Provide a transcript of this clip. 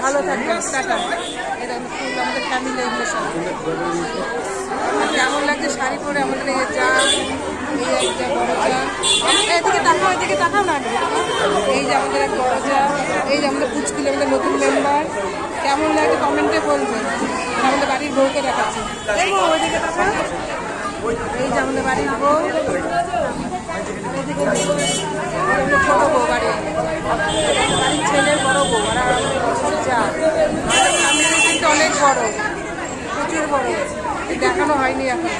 ভালো থাকবেন, টাটা। এটা ফুল আমাদের ফ্যামিলি এগুলো সব। কেমন লাগছে শাড়ি পরে আমাদের এই যা, এই একটা বড় যা, এদিকে তাকাও না। এই যে আমাদের এক বড় যা, এই যে আমাদের পুচকুলি, আমাদের নতুন মেম্বার। কেমন লাগে কমেন্টে বলবেন। আমাদের বাড়ির বউকে দেখাচ্ছি, এই বউ ওইদিকে তাকা। এই যে আমাদের বাড়ির বউ, ছোট বউ, বাড়ির ছেলের বড় বউ। আর যা ফ্যামিলি কিন্তু অনেক বড়, প্রচুর বড়, দেখানো হয়নি এখন।